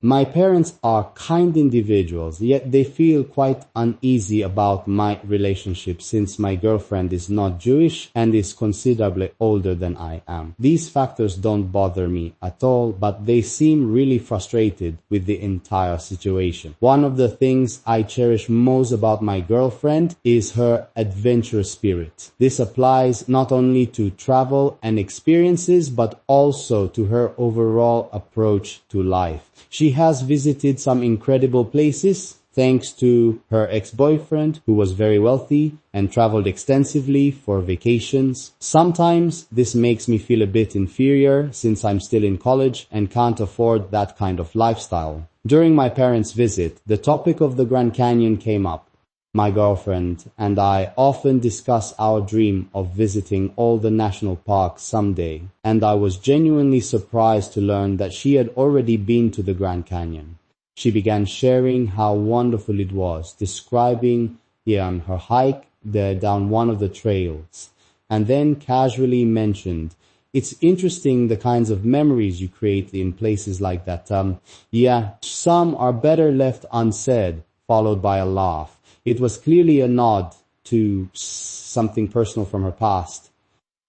My parents are kind individuals, yet they feel quite uneasy about my relationship since my girlfriend is not Jewish and is considerably older than I am. These factors don't bother me at all, but they seem really frustrated with the entire situation. One of the things I cherish most about my girlfriend is her adventurous spirit. This applies not only to travel and experiences, but also to her overall approach to life. She has visited some incredible places thanks to her ex-boyfriend, who was very wealthy and traveled extensively for vacations. Sometimes this makes me feel a bit inferior since I'm still in college and can't afford that kind of lifestyle. During my parents' visit, the topic of the Grand Canyon came up. My girlfriend and I often discuss our dream of visiting all the national parks someday, and I was genuinely surprised to learn that she had already been to the Grand Canyon. She began sharing how wonderful it was, describing her hike down one of the trails, and then casually mentioned, "It's interesting the kinds of memories you create in places like that. Some are better left unsaid," followed by a laugh. It was clearly a nod to something personal from her past,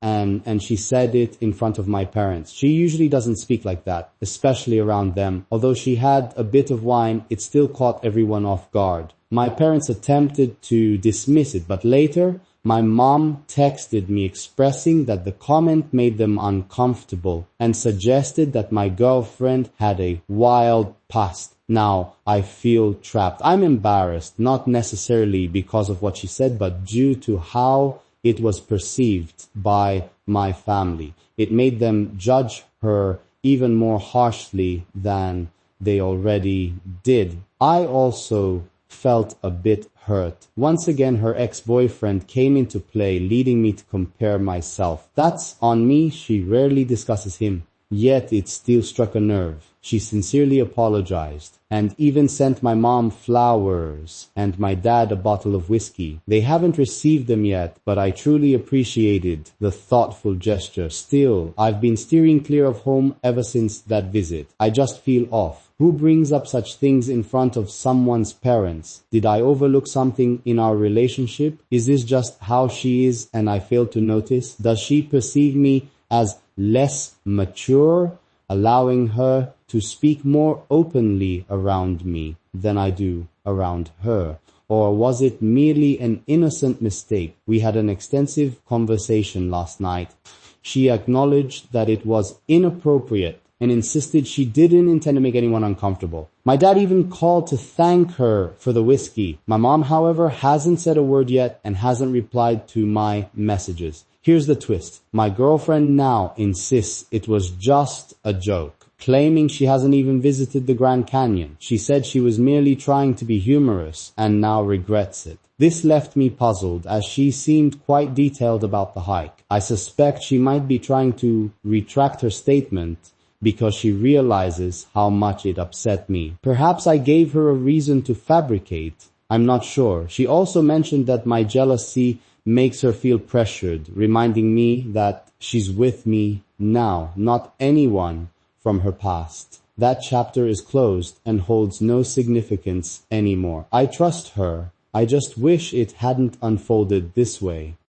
and she said it in front of my parents. She usually doesn't speak like that, especially around them. Although she had a bit of wine, it still caught everyone off guard. My parents attempted to dismiss it, but later my mom texted me expressing that the comment made them uncomfortable and suggested that my girlfriend had a wild past. Now I feel trapped. I'm embarrassed, not necessarily because of what she said, but due to how it was perceived by my family. It made them judge her even more harshly than they already did. I also felt a bit hurt. Once again, her ex-boyfriend came into play, leading me to compare myself. That's on me. She rarely discusses him, yet it still struck a nerve. She sincerely apologized and even sent my mom flowers and my dad a bottle of whiskey. They haven't received them yet, but I truly appreciated the thoughtful gesture. Still, I've been steering clear of home ever since that visit. I just feel off. Who brings up such things in front of someone's parents? Did I overlook something in our relationship? Is this just how she is and I failed to notice? Does she perceive me as less mature, allowing her to speak more openly around me than I do around her? Or was it merely an innocent mistake? We had an extensive conversation last night. She acknowledged that it was inappropriate and insisted she didn't intend to make anyone uncomfortable. My dad even called to thank her for the whiskey. My mom, however, hasn't said a word yet and hasn't replied to my messages. Here's the twist. My girlfriend now insists it was just a joke, claiming she hasn't even visited the Grand Canyon. She said she was merely trying to be humorous and now regrets it. This left me puzzled as she seemed quite detailed about the hike. I suspect she might be trying to retract her statement because she realizes how much it upset me. Perhaps I gave her a reason to fabricate. I'm not sure. She also mentioned that my jealousy makes her feel pressured, reminding me that she's with me now, not anyone from her past. That chapter is closed and holds no significance anymore. I trust her. I just wish it hadn't unfolded this way.